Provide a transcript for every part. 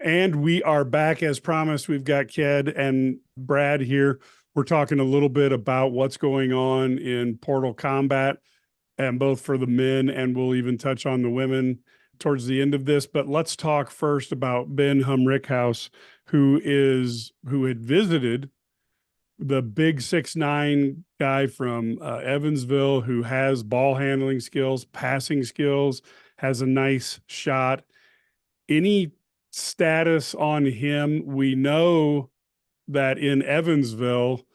And we are back as promised. We've got Ked and Brad here. We're talking a little bit about what's going on in Portal Combat, and both for the men, and we'll even touch on the women towards the end of this. But let's talk first about Ben Humrichous, who had visited the big 6'9" guy from Evansville, who has ball handling skills, passing skills, has a nice shot. Any status on him? We know that in Evansville,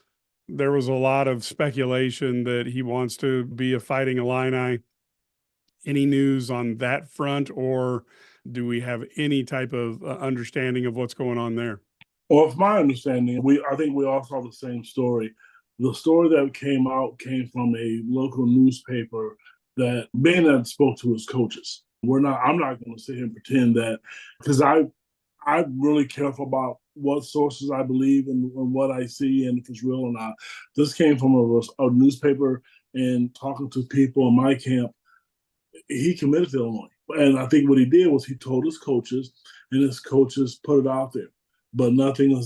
there was a lot of speculation that he wants to be a Fighting Illini. Any news on that front, or do we have any type of understanding of what's going on there? Well, from my understanding, I think we all saw the same story. The story that came out came from a local newspaper that Ben had spoke to his coaches. I'm not going to sit here and pretend that, because I'm really careful about what sources I believe and what I see and if it's real or not. This came from a newspaper, and talking to people in my camp, he committed to Illinois. And I think what he did was he told his coaches, and his coaches put it out there. But nothing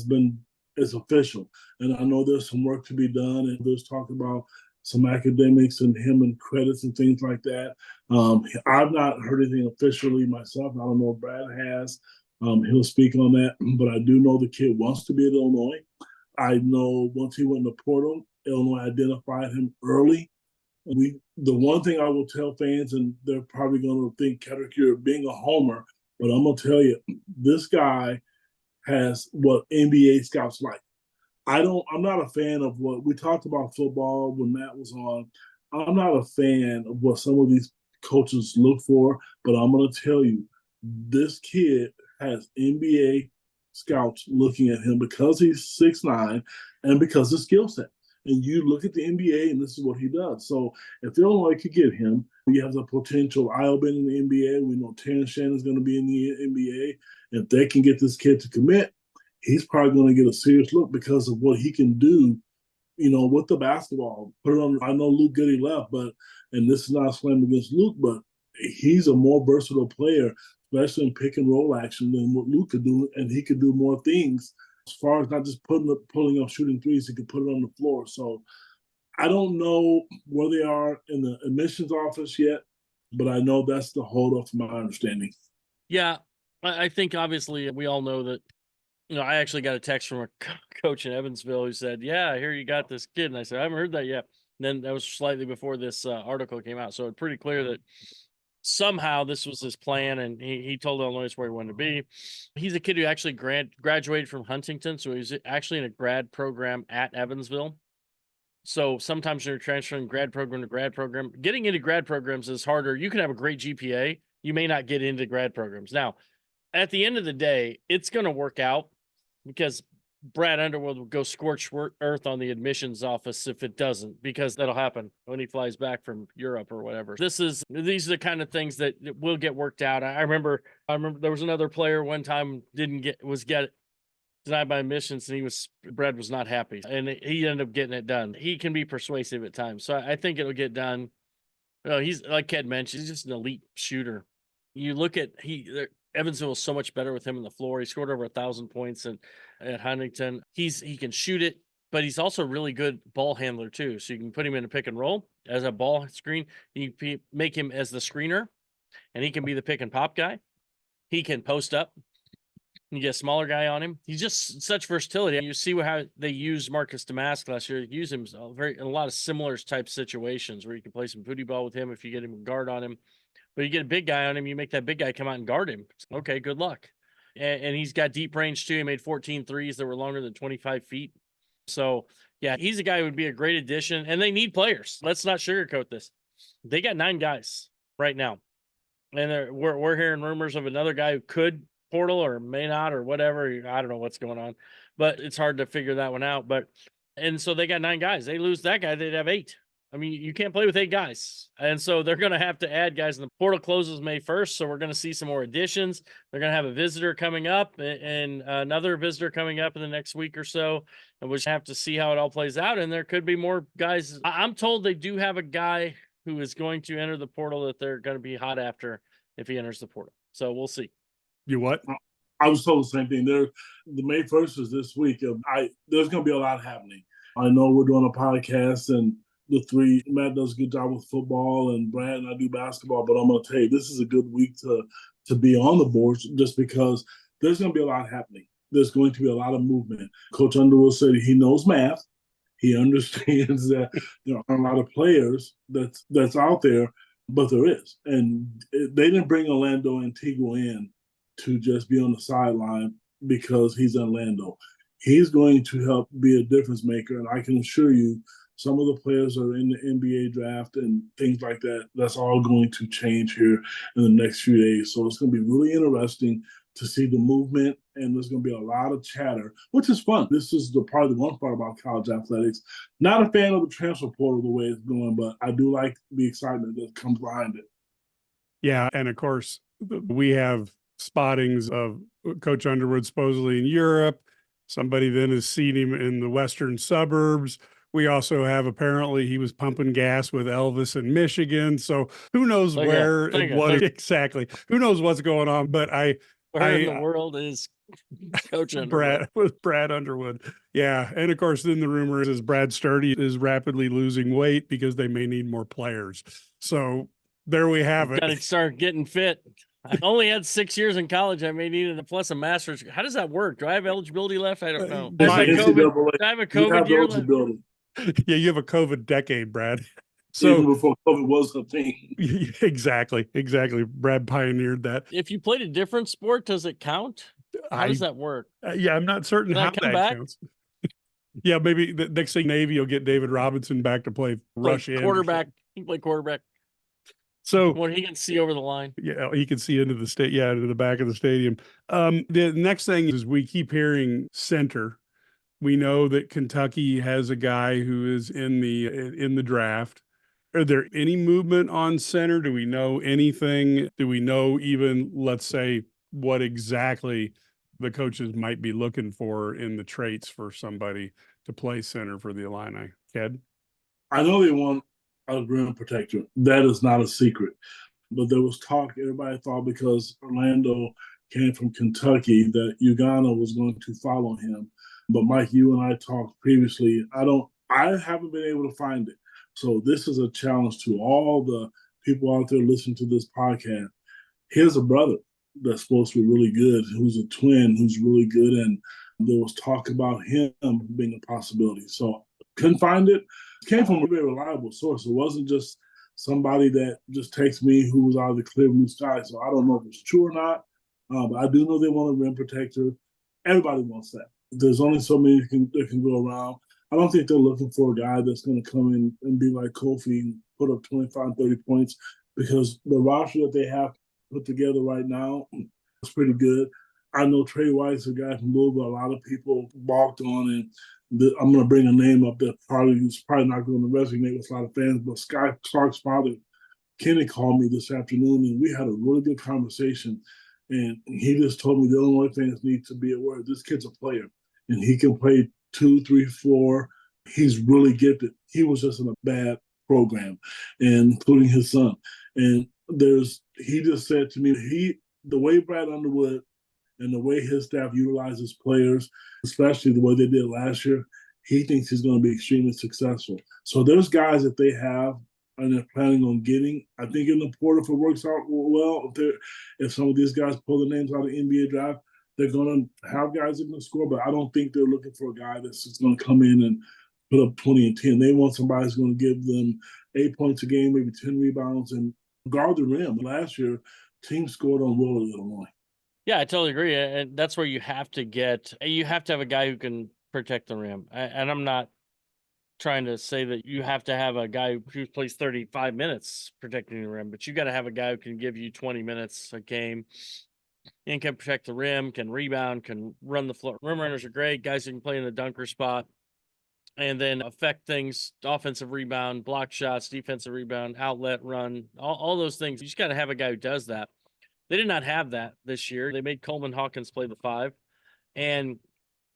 is official. And I know there's some work to be done, and there's talk about some academics and him and credits and things like that. I've not heard anything officially myself. I don't know if Brad has. He'll speak on that. But I do know the kid wants to be at Illinois. I know once he went to Portal, Illinois identified him early. The one thing I will tell fans, and they're probably going to think, Kedric, you're being a homer, but I'm going to tell you, this guy has what NBA scouts like. I'm not a fan of what we talked about football when Matt was on. I'm not a fan of what some of these coaches look for, but I'm going to tell you, this kid has NBA scouts looking at him because he's 6'9" and because of skill set. And you look at the NBA, and this is what he does. So if Illinois could get him, you have the potential Iobin in the NBA. We know Terence Shannon is going to be in the NBA. If they can get this kid to commit, he's probably going to get a serious look because of what he can do, with the basketball. Put it on. I know Luke Goody left, and this is not a slam against Luke, but he's a more versatile player, especially in pick and roll action, than what Luke could do, and he could do more things as far as not just pulling up shooting threes. He could put it on the floor. So I don't know where they are in the admissions office yet, but I know that's the holdup from my understanding. Yeah, I think obviously we all know that. I actually got a text from a coach in Evansville who said, "Yeah, I hear you got this kid," and I said, "I haven't heard that yet." And then that was slightly before this article came out, so it's pretty clear that somehow this was his plan, and he told Illinois where he wanted to be. He's a kid who actually graduated from Huntington, so he's actually in a grad program at Evansville. So sometimes you're transferring grad program to grad program. Getting into grad programs is harder. You can have a great GPA. You may not get into grad programs. Now, at the end of the day, it's going to work out because Brad Underwood will go scorched earth on the admissions office if it doesn't, because that'll happen when he flies back from Europe or whatever. These are the kind of things that will get worked out. I remember there was another player one time was denied by admissions, and Brad was not happy, and he ended up getting it done. He can be persuasive at times, so I think it'll get done. He's, like Ked mentioned, he's just an elite shooter. You look at Evansville was so much better with him on the floor. He scored over 1,000 points at Huntington. He can shoot it, but he's also a really good ball handler too. So you can put him in a pick and roll as a ball screen. You make him as the screener, and he can be the pick and pop guy. He can post up. You get a smaller guy on him. He's just such versatility. You see how they used Marcus Damask last year. Use him in a lot of similar type situations where you can play some booty ball with him if you get him a guard on him. But you get a big guy on him, you make that big guy come out and guard him. Okay, good luck. And he's got deep range too. He made 14 threes that were longer than 25 feet. So, yeah, he's a guy who would be a great addition. And they need players. Let's not sugarcoat this. They got 9 guys right now. And we're hearing rumors of another guy who could portal or may not or whatever. I don't know what's going on. But it's hard to figure that one out. And so they got 9 guys. They lose that guy, they'd have 8. I mean, you can't play with 8 guys. And so they're going to have to add guys. And the portal closes May 1st. So we're going to see some more additions. They're going to have a visitor coming up and another visitor coming up in the next week or so. And we'll just have to see how it all plays out. And there could be more guys. I'm told they do have a guy who is going to enter the portal that they're going to be hot after if he enters the portal. So we'll see. You what? I was told the same thing. The May 1st is this week. There's going to be a lot happening. I know we're doing a podcast, and Matt does a good job with football, and Brad and I do basketball. But I'm going to tell you, this is a good week to be on the boards, just because there's going to be a lot happening. There's going to be a lot of movement. Coach Underwood said he knows math. He understands that there aren't a lot of players that's out there, but there is. And they didn't bring Orlando Antigua in to just be on the sideline because he's Orlando. He's going to help be a difference maker. And I can assure you, some of the players are in the NBA draft and things like that. That's all going to change here in the next few days. So it's going to be really interesting to see the movement, and there's going to be a lot of chatter, which is fun. This is probably the one part about college athletics. Not a fan of the transfer portal the way it's going, but I do like the excitement that comes behind it. Yeah, and of course, we have spottings of Coach Underwood supposedly in Europe. Somebody then has seen him in the western suburbs. We also have, apparently he was pumping gas with Elvis in Michigan. So who knows where and what exactly. Who knows what's going on, but where in the world is Coach Underwood? Brad Underwood. Yeah. And of course, then the rumor is Brad Sturdy is rapidly losing weight because they may need more players. So there we have it. Got to start getting fit. I only had 6 years in college. I may need it plus a master's. How does that work? Do I have eligibility left? I don't know. Do I have a COVID year left? Yeah, you have a COVID decade, Brad. So even before COVID was a thing. Exactly. Brad pioneered that. If you played a different sport, does it count? How does that work? Yeah, I'm not certain how that counts. Yeah, maybe the next thing Navy will get David Robinson back to play rush in. Quarterback. He can play quarterback. So when he can see over the line. Yeah, he can see into the back of the stadium. The next thing is we keep hearing center. We know that Kentucky has a guy who is in the draft. Are there any movement on center? Do we know anything? Do we know even, let's say, what exactly the coaches might be looking for in the traits for somebody to play center for the Illini? Ked? I know they want a rim protector. That is not a secret. But there was talk, everybody thought because Orlando came from Kentucky that Uganda was going to follow him. But Mike, you and I talked previously. I haven't been able to find it. So this is a challenge to all the people out there listening to this podcast. Here's a brother that's supposed to be really good, who's a twin, who's really good. And there was talk about him being a possibility. So couldn't find it. It came from a very reliable source. It wasn't just somebody that just texted me who was out of the clear blue sky. So I don't know if it's true or not. But I do know they want a rim protector. Everybody wants that. There's only so many that can go around. I don't think they're looking for a guy that's going to come in and be like Kofi and put up 25, 30 points, because the roster that they have put together right now is pretty good. I know Trey White's a guy from Louisville. A lot of people balked on, and I'm going to bring a name up that is probably not going to resonate with a lot of fans, but Sky Clark's father, Kenny, called me this afternoon, and we had a really good conversation. And he just told me the Illinois fans need to be aware this kid's a player, and he can play 2, 3, 4. He's really gifted. He was just in a bad program, and including his son. And he just said to me, the way Brad Underwood and the way his staff utilizes players, especially the way they did last year, he thinks he's going to be extremely successful. So there's guys that they have and they're planning on getting. I think in the portal, if it works out well, if some of these guys pull the names out of the NBA draft, they're going to have guys that can score, but I don't think they're looking for a guy that's just going to come in and put up 20 and 10. They want somebody who's going to give them 8 points a game, maybe 10 rebounds, and guard the rim. Last year, teams scored on Will of Illinois. Yeah, I totally agree. And that's where you have to have a guy who can protect the rim. And I'm not trying to say that you have to have a guy who plays 35 minutes protecting the rim, but you got to have a guy who can give you 20 minutes a game and can protect the rim, can rebound, can run the floor. Rim runners are great. Guys who can play in the dunker spot and then affect things, offensive rebound, block shots, defensive rebound, outlet, run, all those things. You just got to have a guy who does that. They did not have that this year. They made Coleman Hawkins play the 5. And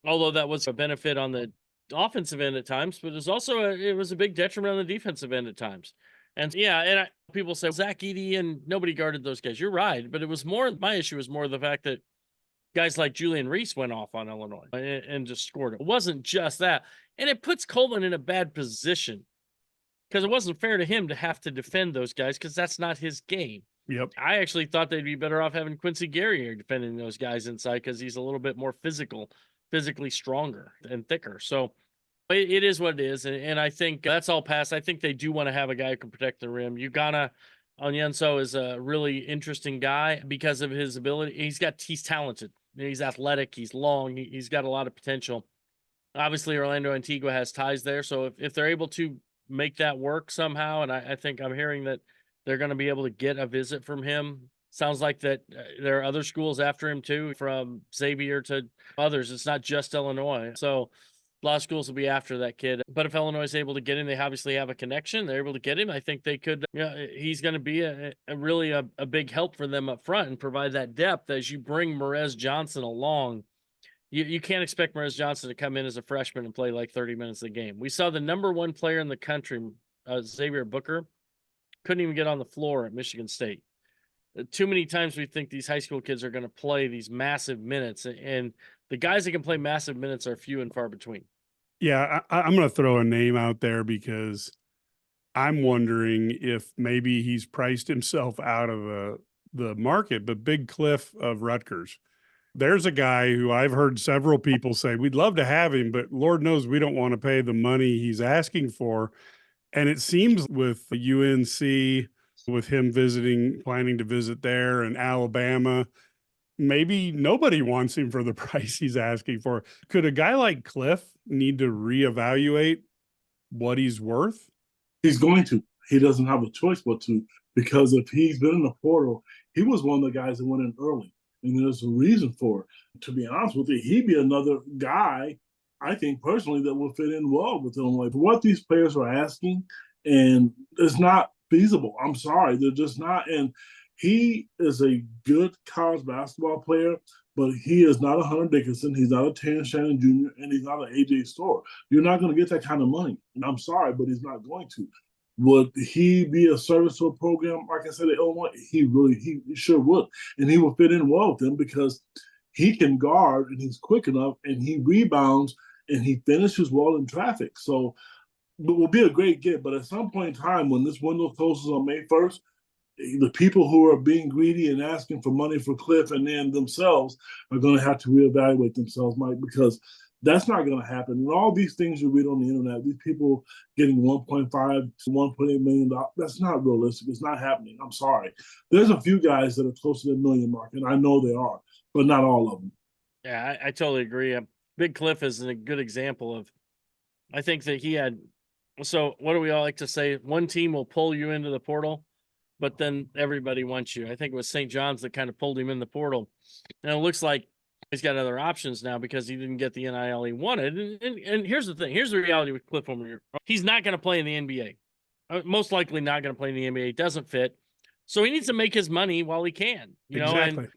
although that was a benefit on the offensive end at times, but it was a big detriment on the defensive end at times. And yeah, people say Zach Edey and nobody guarded those guys. You're right, but my issue was more the fact that guys like Julian Reese went off on Illinois and just scored. It wasn't just that. And it puts Coleman in a bad position because it wasn't fair to him to have to defend those guys because that's not his game. Yep. I actually thought they'd be better off having Quincy Gary here defending those guys inside because he's a little bit more physically stronger and thicker. So it is what it is. And I think that's all past. I think they do want to have a guy who can protect the rim. Ugana Onyenso is a really interesting guy because of his ability. He's talented. He's athletic. He's long. He's got a lot of potential. Obviously, Orlando Antigua has ties there. So if they're able to make that work somehow, and I think I'm hearing that they're going to be able to get a visit from him. Sounds like that there are other schools after him too, from Xavier to others. It's not just Illinois. So a lot of schools will be after that kid. But if Illinois is able to get him, they obviously have a connection. They're able to get him. I think they could. He's going to be really a big help for them up front and provide that depth as you bring Merez Johnson along. You can't expect Merez Johnson to come in as a freshman and play like 30 minutes a game. We saw the number one player in the country, Xavier Booker, couldn't even get on the floor at Michigan State. Too many times we think these high school kids are going to play these massive minutes, and the guys that can play massive minutes are few and far between. Yeah, I'm going to throw a name out there because I'm wondering if maybe he's priced himself out of the market, but Big Cliff of Rutgers. There's a guy who I've heard several people say, we'd love to have him, but Lord knows we don't want to pay the money he's asking for. And it seems with UNC, with him planning to visit there, and Alabama, maybe nobody wants him for the price he's asking for. Could a guy like Cliff need to reevaluate what he's worth? He's going to. He doesn't have a choice but to, because if he's been in the portal, he was one of the guys that went in early. And there's a reason for it. To be honest with you, he'd be another guy, I think personally, that will fit in well with Illinois. What these players are asking, and it's not feasible. I'm sorry, they're just not. And he is a good college basketball player, but he is not a Hunter Dickinson. He's not a Terence Shannon Jr., and he's not an AJ Storr. You're not going to get that kind of money. And I'm sorry, but he's not going to. Would he be a service to a program, like I said, at Illinois? He sure would. And he will fit in well with them because he can guard and he's quick enough and he rebounds and he finishes well in traffic. So it will be a great get. But at some point in time, when this window closes on May 1st, the people who are being greedy and asking for money for Cliff and then themselves are going to have to reevaluate themselves, Mike, because that's not going to happen. And all these things you read on the internet, these people getting $1.5 to $1.8 million, that's not realistic. It's not happening. I'm sorry. There's a few guys that are close to the million mark, and I know they are, but not all of them. Yeah, I totally agree. Big Cliff is a good example of, I think that he had, so what do we all like to say? One team will pull you into the portal, but then everybody wants you. I think it was St. John's that kind of pulled him in the portal. And it looks like he's got other options now because he didn't get the NIL he wanted. And here's the thing. Here's the reality with Cliff Homer. He's not going to play in the NBA. Most likely not going to play in the NBA. It doesn't fit. So he needs to make his money while he can. You know, exactly.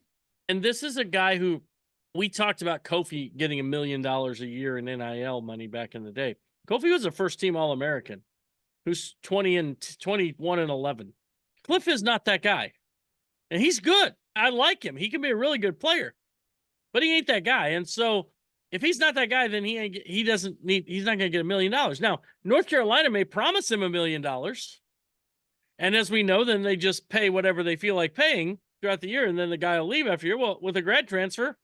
And this is a guy who, we talked about Kofi getting $1 million a year in NIL money back in the day. Kofi was a first-team All-American who's 21 and 11. Cliff is not that guy. And he's good. I like him. He can be a really good player. But he ain't that guy. And so if he's not that guy, then he's not going to get $1 million. Now, North Carolina may promise him $1 million. And as we know, then they just pay whatever they feel like paying throughout the year. And then the guy will leave after a year. Well, with a grad transfer,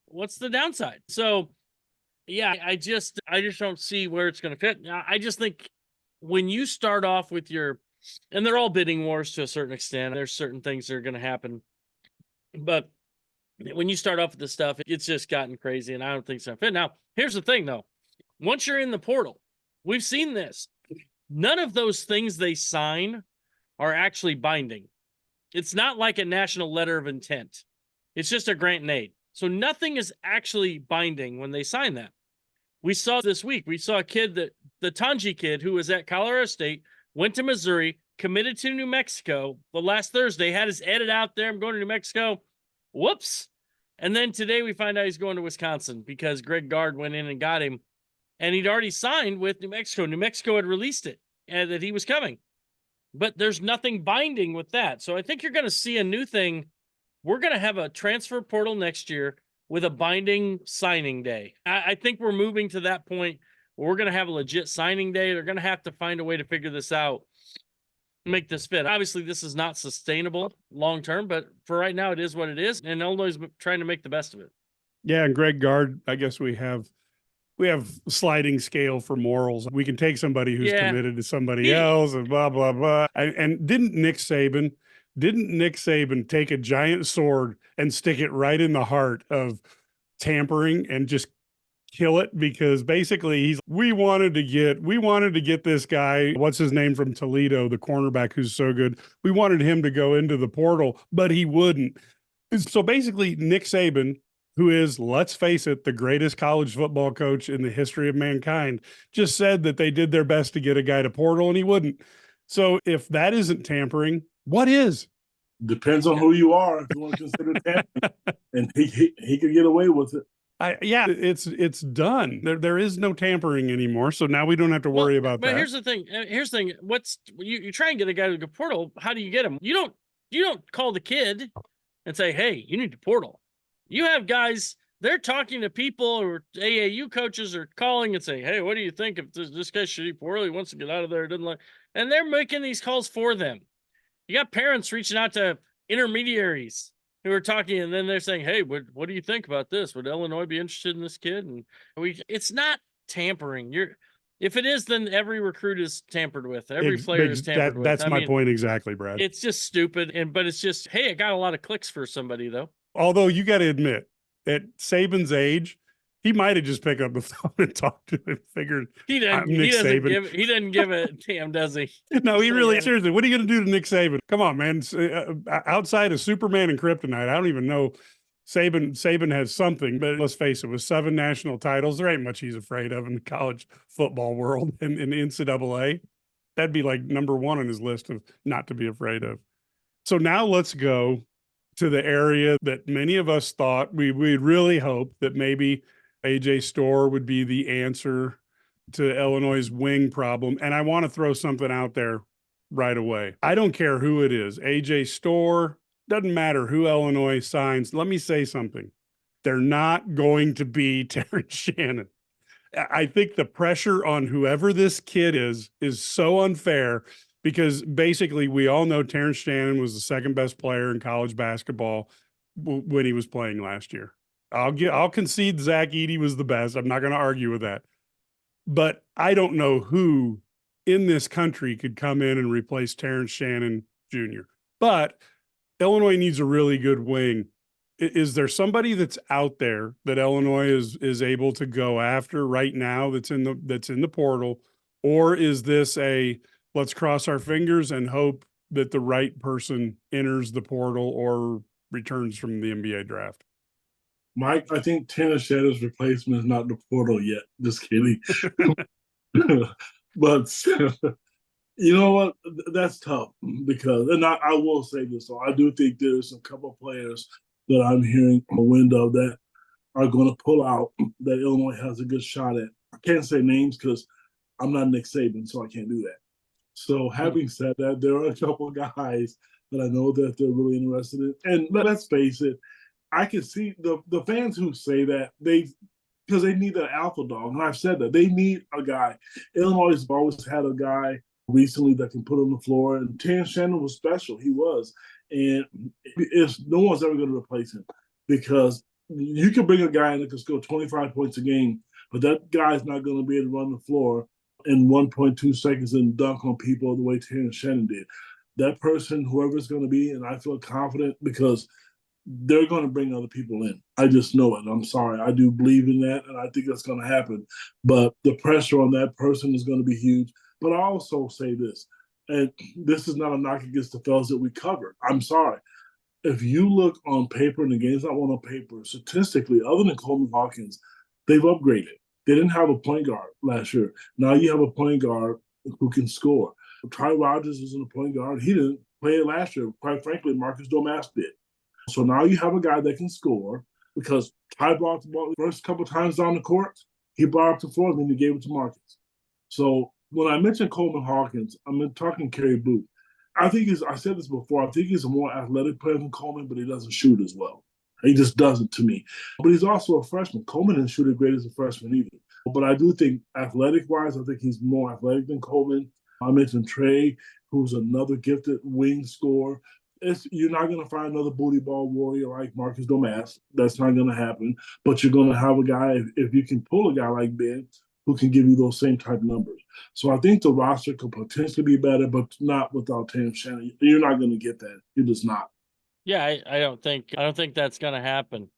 what's the downside? So yeah, I just don't see where it's going to fit. I just think when you start off with and they're all bidding wars to a certain extent, there's certain things that are going to happen. But when you start off with this stuff, it's just gotten crazy, and I don't think it's going to fit. Now, here's the thing, though. Once you're in the portal, we've seen this. None of those things they sign are actually binding. It's not like a national letter of intent. It's just a grant and aid. So nothing is actually binding when they sign that. We saw this week, we saw a kid, the Tanji kid who was at Colorado State, went to Missouri, committed to New Mexico the last Thursday, had his edit out there. I'm going to New Mexico. Whoops. And then today we find out he's going to Wisconsin because Greg Gard went in and got him. And he'd already signed with New Mexico. New Mexico had released it and that he was coming. But there's nothing binding with that. So I think you're going to see a new thing. We're going to have a transfer portal next year with a binding signing day. I think we're moving to that point where we're going to have a legit signing day. They're going to have to find a way to figure this out, make this fit. Obviously, this is not sustainable long term, but for right now, it is what it is. And Illinois is trying to make the best of it. Yeah, and Greg Gard, I guess we have sliding scale for morals. We can take somebody who's committed to somebody else and blah, blah, blah. And didn't Nick Saban take a giant sword and stick it right in the heart of tampering and just kill it? Because basically we wanted to get this guy, what's his name, from Toledo, the cornerback who's so good. We wanted him to go into the portal, but he wouldn't. So basically Nick Saban, who is, let's face it, the greatest college football coach in the history of mankind, just said that they did their best to get a guy to portal and he wouldn't. So if that isn't tampering, what is? Depends on who you are, if you want to consider tampering. And he could get away with it. It's done. There is no tampering anymore. So now we don't have to worry about that. But here's the thing. What's you try and get a guy to go portal. How do you get him? You don't call the kid and say, hey, you need to portal. You have guys, they're talking to people, or AAU coaches are calling and saying, hey, what do you think if this guy should eat poorly, wants to get out of there, doesn't like, and they're making these calls for them. You got parents reaching out to intermediaries who are talking, and then they're saying, hey, what do you think about this? Would Illinois be interested in this kid? And it's not tampering. If it is, then every recruit is tampered with. Every player is tampered with. That's my point exactly, Brad. It's just stupid. But it's just, hey, it got a lot of clicks for somebody though. Although you got to admit, at Saban's age, he might have just picked up the phone and talked to him. Figured he doesn't give a damn, does he? No, he really, seriously. What are you going to do to Nick Saban? Come on, man. Outside of Superman and Kryptonite, I don't even know. Saban has something, but let's face it, with 7 national titles, there ain't much he's afraid of in the college football world and in the NCAA. That'd be like number 1 on his list of not to be afraid of. So now let's go to the area that many of us thought we'd really hope that maybe AJ Storr would be the answer to Illinois' wing problem. And I want to throw something out there right away. I don't care who it is. AJ Storr, doesn't matter who Illinois signs. Let me say something. They're not going to be Terence Shannon. I think the pressure on whoever this kid is so unfair, because basically we all know Terence Shannon was the second best player in college basketball when he was playing last year. I'll concede Zach Edey was the best. I'm not going to argue with that. But I don't know who in this country could come in and replace Terence Shannon Jr. But Illinois needs a really good wing. Is there somebody that's out there that Illinois is able to go after right now that's in the portal? Or is this let's cross our fingers and hope that the right person enters the portal or returns from the NBA draft? Mike, I think Terence Shannon's replacement is not in the portal yet. Just kidding. But you know what? That's tough because, and I will say this, so I do think there's a couple of players that I'm hearing a window that are going to pull out that Illinois has a good shot at. I can't say names because I'm not Nick Saban, so I can't do that. So having said that, there are a couple of guys that I know that they're really interested in. And let's face it, I can see the fans who say that because they need an alpha dog. And I've said that they need a guy. Illinois has always had a guy recently that can put on the floor. And Terence Shannon was special. He was. And no one's ever going to replace him because you can bring a guy in that can score 25 points a game, but that guy's not going to be able to run the floor in 1.2 seconds and dunk on people the way Terence Shannon did. That person, whoever it's going to be, and I feel confident because they're going to bring other people in. I just know it. I'm sorry. I do believe in that, and I think that's going to happen. But the pressure on that person is going to be huge. But I also say this, and this is not a knock against the fellas that we covered. I'm sorry. If you look on paper, and the game's not one on paper, statistically, other than Coleman Hawkins, they've upgraded. They didn't have a point guard last year. Now you have a point guard who can score. Ty Rogers was in a point guard. He didn't play it last year. Quite frankly, Marcus Domask did. So now you have a guy that can score because Ty brought the ball the first couple of times down the court. He brought up the floor, and then he gave it to Marcus. So when I mentioned Coleman Hawkins, I'm talking Kerry Booth. I said this before, I think he's a more athletic player than Coleman, but he doesn't shoot as well. He just doesn't to me. But he's also a freshman. Coleman didn't shoot it great as a freshman either. But I do think athletic-wise, I think he's more athletic than Coleman. I mentioned Trey, who's another gifted wing scorer. You're not going to find another booty ball warrior like Marcus Domask. That's not going to happen. But you're going to have a guy, if you can pull a guy like Ben, who can give you those same type of numbers. So I think the roster could potentially be better, but not without Terence Shannon. You're not going to get that. You're just not. Yeah, I don't think that's going to happen.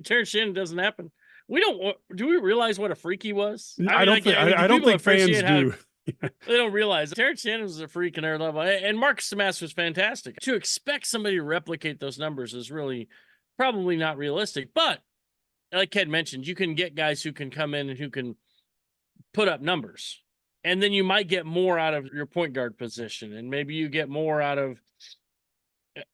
Terence Shannon doesn't happen. Do we realize what a freak he was? I don't think fans do. They don't realize Terence Shannon was a freak in their level, and Marcus Domask was fantastic. To expect somebody to replicate those numbers is really probably not realistic. But like Ked mentioned, you can get guys who can come in and who can put up numbers, and then you might get more out of your point guard position, and maybe you get more out of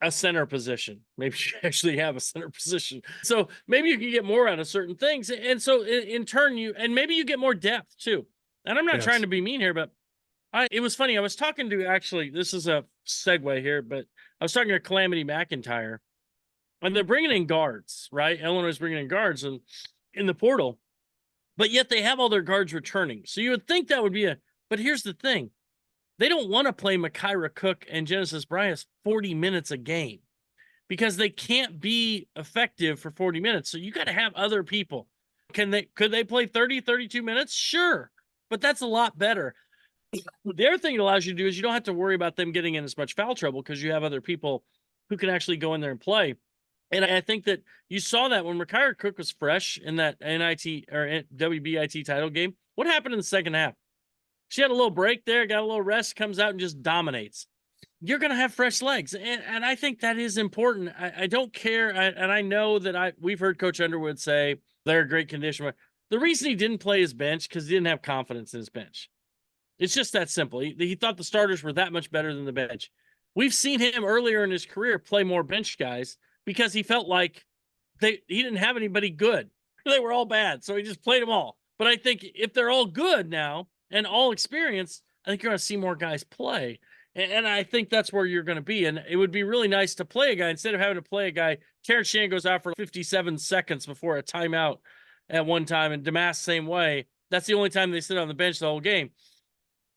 a center position. Maybe you actually have a center position. So maybe you can get more out of certain things. And so in turn, maybe you get more depth too. And I'm not trying to be mean here, but it was funny. I was talking to, actually, this is a segue here, but I was talking to Calamity McIntyre, and they're bringing in guards, right? Illinois is bringing in guards in the portal, but yet they have all their guards returning. So you would think that would be but here's the thing. They don't want to play Makaira Cook and Genesis Bryas 40 minutes a game because they can't be effective for 40 minutes. So you got to have other people. Could they play 30, 32 minutes? Sure. But that's a lot better. The other thing it allows you to do is you don't have to worry about them getting in as much foul trouble because you have other people who can actually go in there and play. And I think that you saw that when Makaira Cook was fresh in that NIT or WBIT title game. What happened in the second half? She had a little break there, got a little rest, comes out and just dominates. You're going to have fresh legs. And I think that is important. I don't care. And I know that we've heard Coach Underwood say they're a great condition. The reason he didn't play his bench because he didn't have confidence in his bench. It's just that simple. He thought the starters were that much better than the bench. We've seen him earlier in his career play more bench guys because he felt like he didn't have anybody good. They were all bad. So he just played them all. But I think if they're all good now and all experienced, I think you're going to see more guys play. And I think that's where you're going to be. And it would be really nice to play a guy instead of having to play a guy. Terence Shannon goes out for 57 seconds before a timeout at one time, and Domask same way. That's the only time they sit on the bench the whole game.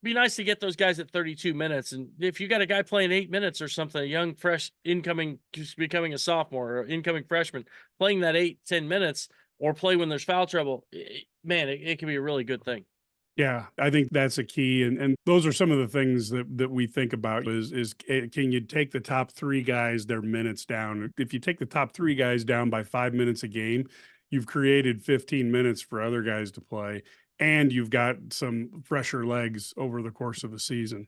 Be nice to get those guys at 32 minutes. And if you got a guy playing 8 minutes or something, a young, fresh, incoming, just becoming a sophomore or incoming freshman, playing that 8-10 minutes or play when there's foul trouble, man, it can be a really good thing. Yeah, I think that's a key. And those are some of the things that we think about is can you take the top 3 guys, their minutes down? If you take the top 3 guys down by 5 minutes a game, you've created 15 minutes for other guys to play, and you've got some fresher legs over the course of the season.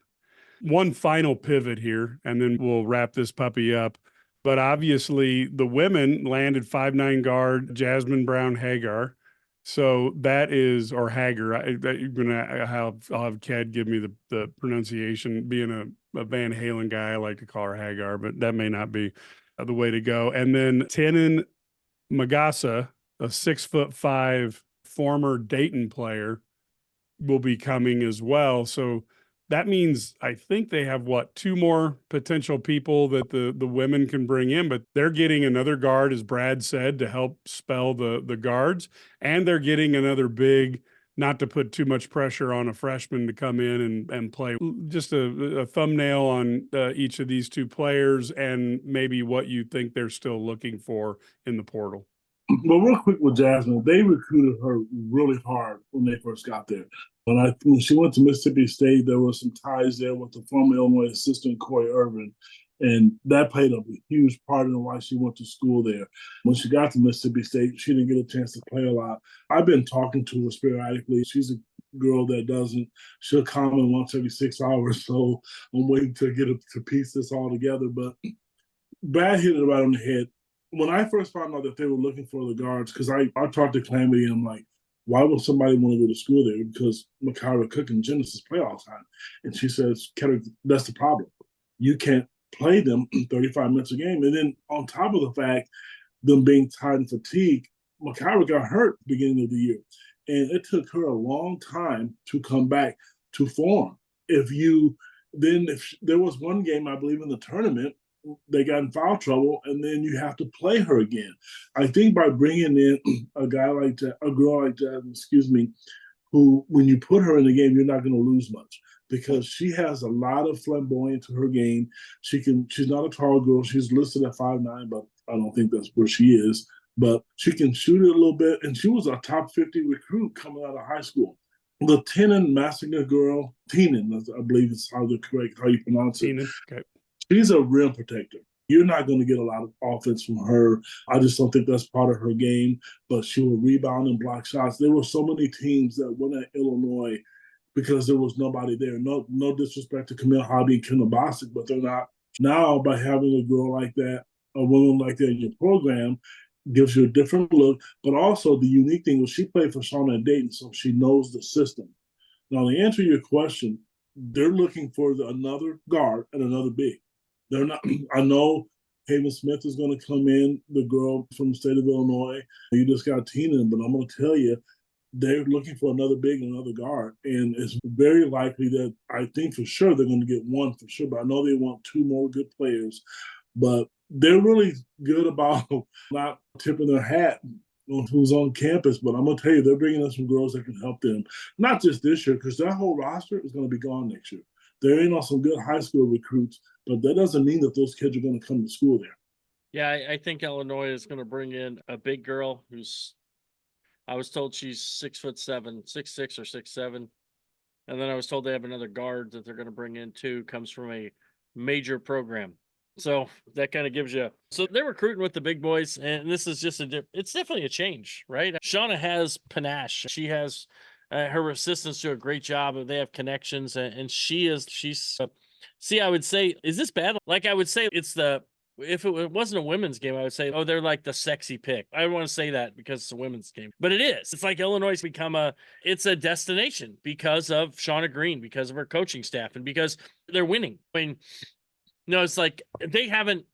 One final pivot here, and then we'll wrap this puppy up. But obviously, the women landed 5'9" guard Jasmine Brown Hagar. So that is, or Hager. I'll have Ked give me the pronunciation. Being a Van Halen guy, I like to call her Hagar, but that may not be the way to go. And then Tannen Magassa, a 6'5" former Dayton player, will be coming as well. So that means I think they have 2 more potential people that the women can bring in, but they're getting another guard, as Brad said, to help spell the guards, and they're getting another big, not to put too much pressure on a freshman to come in and play. Just a thumbnail on each of these 2 players and maybe what you think they're still looking for in the portal. Well, real quick with Jasmine, they recruited her really hard when they first got there. When she went to Mississippi State, there were some ties there with the former Illinois assistant Corey Irvin, and that played a huge part in why she went to school there. When she got to Mississippi State, she didn't get a chance to play a lot. I've been talking to her sporadically. She's a girl that she'll comment once every 6 hours, so I'm waiting to get her to piece this all together. But Brad hit it right on the head. When I first found out that they were looking for the guards, because I talked to Calamity and I'm like, why would somebody want to go to school there? Because Makaira Cook and Genesis play all the time. And she says, Kedric, that's the problem. You can't play them 35 minutes a game. And then on top of the fact, them being tired and fatigued, Makaira got hurt at the beginning of the year. And it took her a long time to come back to form. If there was one game, I believe, in the tournament they got in foul trouble, and then you have to play her again. I think by bringing in a girl like that, excuse me, who, when you put her in the game, you're not going to lose much because she has a lot of flamboyance to her game. She's not a tall girl. She's listed at 5'9", but I don't think that's where she is. But she can shoot it a little bit, and she was a top 50 recruit coming out of high school. The Tenon Massinger girl, Tenon, I believe is how you pronounce it. Tenon, okay. She's a rim protector. You're not going to get a lot of offense from her. I just don't think that's part of her game, but she will rebound and block shots. There were so many teams that went at Illinois because there was nobody there. No disrespect to Camille Hobby and Kendall Bostic, but they're not. Now, by having a girl like that, a woman like that in your program, gives you a different look. But also the unique thing was she played for Shauna and Dayton, so she knows the system. Now, to answer your question, they're looking for another guard and another big. They're not. I know Haven Smith is going to come in, the girl from the state of Illinois. You just got Tina, but I'm going to tell you, they're looking for another big and another guard. And it's very likely that I think for sure they're going to get one for sure, but I know they want two more good players. But they're really good about not tipping their hat on who's on campus. But I'm going to tell you, they're bringing in some girls that can help them, not just this year, because their whole roster is going to be gone next year. They're in on some good high school recruits, but that doesn't mean that those kids are going to come to school there. Yeah, I think Illinois is going to bring in a big girl who's, I was told she's 6'7", 6'6" or 6'7". And then I was told they have another guard that they're going to bring in too, comes from a major program. So that kind of gives you, so they're recruiting with the big boys, and this is just it's definitely a change, right? Shauna has panache. She has, her assistants do a great job. They have connections, and she's, see, I would say, is this bad? Like, I would say it's if it wasn't a women's game, I would say, oh, they're like the sexy pick. I don't want to say that because it's a women's game, but it is. It's like Illinois has become it's a destination because of Shauna Green, because of her coaching staff, and because they're winning. I mean, no, it's like they haven't.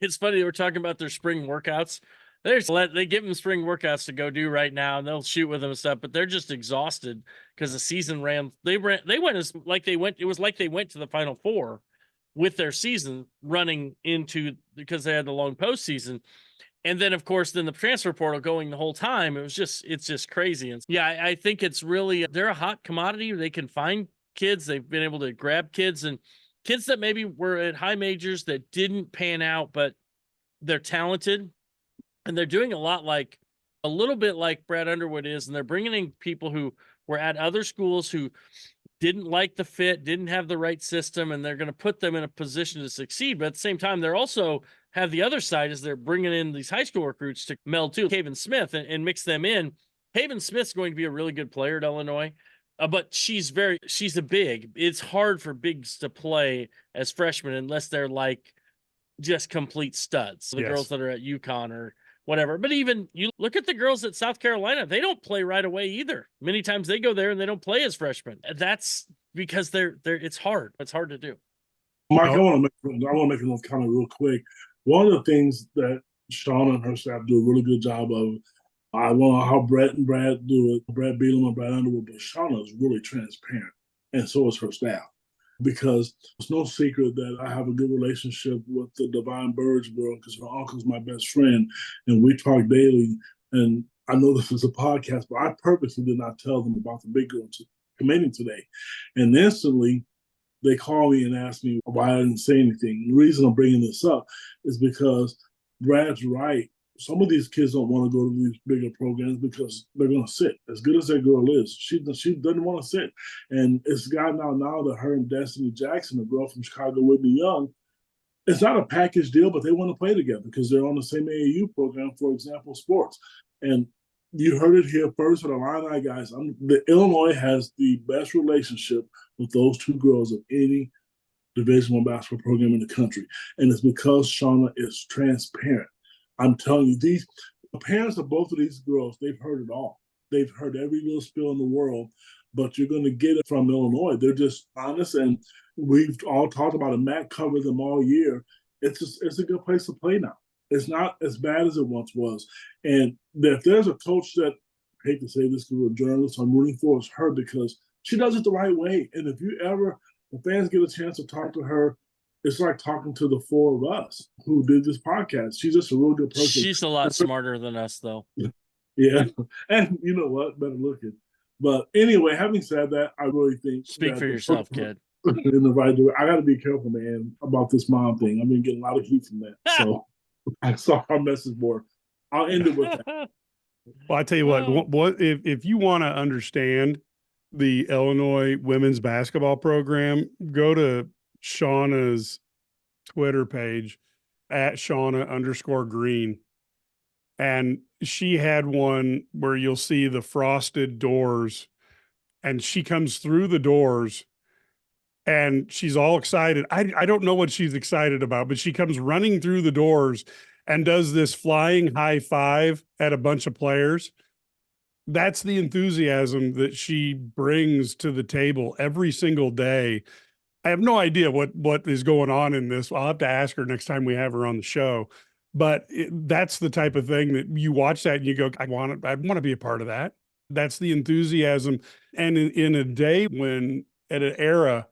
It's funny, they were talking about their spring workouts. They give them spring workouts to go do right now, and they'll shoot with them and stuff. But they're just exhausted because the season ran. They went as like they went. It was like they went to the Final Four with their season running into, because they had the long postseason. And then, of course, then the transfer portal going the whole time. It's just crazy. And yeah, I think it's really, they're a hot commodity. They can find kids. They've been able to grab kids, and kids that maybe were at high majors that didn't pan out, but they're talented, and they're doing a little bit like Brad Underwood is. And they're bringing in people who were at other schools who didn't like the fit, didn't have the right system, and they're going to put them in a position to succeed. But at the same time, they're also have the other side is they're bringing in these high school recruits to meld too, Haven Smith, and mix them in. Haven Smith's going to be a really good player at Illinois, but she's a big. It's hard for bigs to play as freshmen unless they're like just complete studs. The girls that are at UConn or whatever. But even you look at the girls at South Carolina, they don't play right away either. Many times they go there and they don't play as freshmen. That's because it's hard. It's hard to do. Mike, I want to make a comment real quick. One of the things that Shauna and her staff do a really good job of, I don't know how Brett and Brad do it, Brad Bealham and Brad Underwood, but Shauna is really transparent, and so is her staff. Because it's no secret that I have a good relationship with the Divine Birds girl, because her uncle's my best friend, and we talk daily. And I know this is a podcast, but I purposely did not tell them about the big girl committing today. And instantly, they call me and ask me why I didn't say anything. The reason I'm bringing this up is because Brad's right. Some of these kids don't want to go to these bigger programs because they're going to sit. As good as that girl is, she doesn't want to sit. And it's gotten out now that her and Destiny Jackson, the girl from Chicago, Whitney Young, it's not a package deal, but they want to play together because they're on the same AAU program, for example, sports. And you heard it here first with the Illini guys. The Illinois has the best relationship with those two girls of any Division I basketball program in the country. And it's because Shauna is transparent. I'm telling you, the parents of both of these girls, they've heard it all. They've heard every little spill in the world, but you're going to get it from Illinois. They're just honest, and we've all talked about it. Matt covered them all year. It's a good place to play now. It's not as bad as it once was. And if there's a coach that, I hate to say this because we're journalists, I'm rooting for, is her, because she does it the right way. And if the fans get a chance to talk to her, it's like talking to the four of us who did this podcast. She's just a real good person. She's a lot smarter than us, though. Yeah. And you know what? Better looking. But anyway, having said that, I really think Speak for yourself, kid. In the right direction. I got to be careful, man, about this mom thing. I've been getting a lot of heat from that. So I saw our message board. I'll end it with that. Well, I tell you what if you want to understand the Illinois women's basketball program, go to Shauna's Twitter page at Shauna_Green. And she had one where you'll see the frosted doors, and she comes through the doors and she's all excited. I don't know what she's excited about, but she comes running through the doors and does this flying high five at a bunch of players. That's the enthusiasm that she brings to the table every single day. I have no idea what is going on in this. I'll have to ask her next time we have her on the show. But that's the type of thing that you watch that and you go, I want to be a part of that. That's the enthusiasm. And in a day when, at an era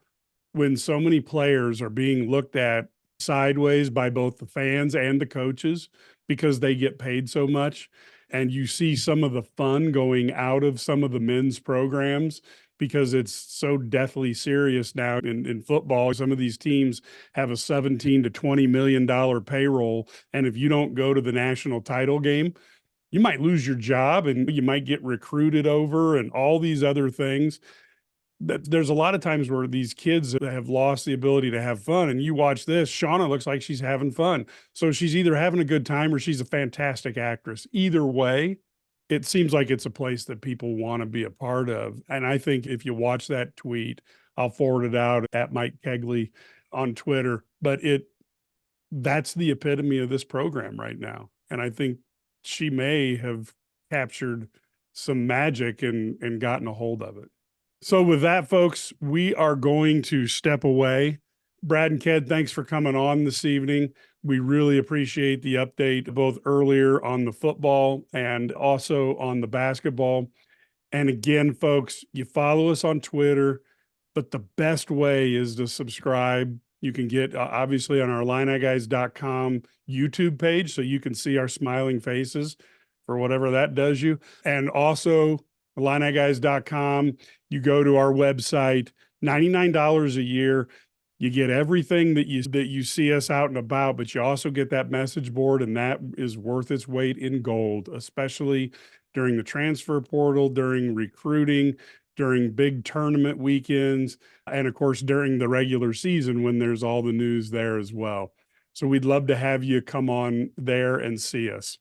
when so many players are being looked at sideways by both the fans and the coaches because they get paid so much, and you see some of the fun going out of some of the men's programs because it's so deathly serious now in football. Some of these teams have a $17 to $20 million payroll. And if you don't go to the national title game, you might lose your job and you might get recruited over and all these other things. There's a lot of times where these kids have lost the ability to have fun. And you watch this, Shauna looks like she's having fun. So she's either having a good time or she's a fantastic actress. Either way, it seems like it's a place that people want to be a part of. And I think if you watch that tweet, I'll forward it out at Mike Cagley on Twitter, but that's the epitome of this program right now. And I think she may have captured some magic and gotten a hold of it. So with that, folks, we are going to step away. Brad and Ked, thanks for coming on this evening. We really appreciate the update both earlier on the football and also on the basketball. And again, folks, you follow us on Twitter, but the best way is to subscribe. You can get obviously on our IlliniGuys.com YouTube page, so you can see our smiling faces for whatever that does you. And also IlliniGuys.com, you go to our website, $99 a year. You get everything that you see us out and about, but you also get that message board, and that is worth its weight in gold, especially during the transfer portal, during recruiting, during big tournament weekends, and of course, during the regular season when there's all the news there as well. So we'd love to have you come on there and see us.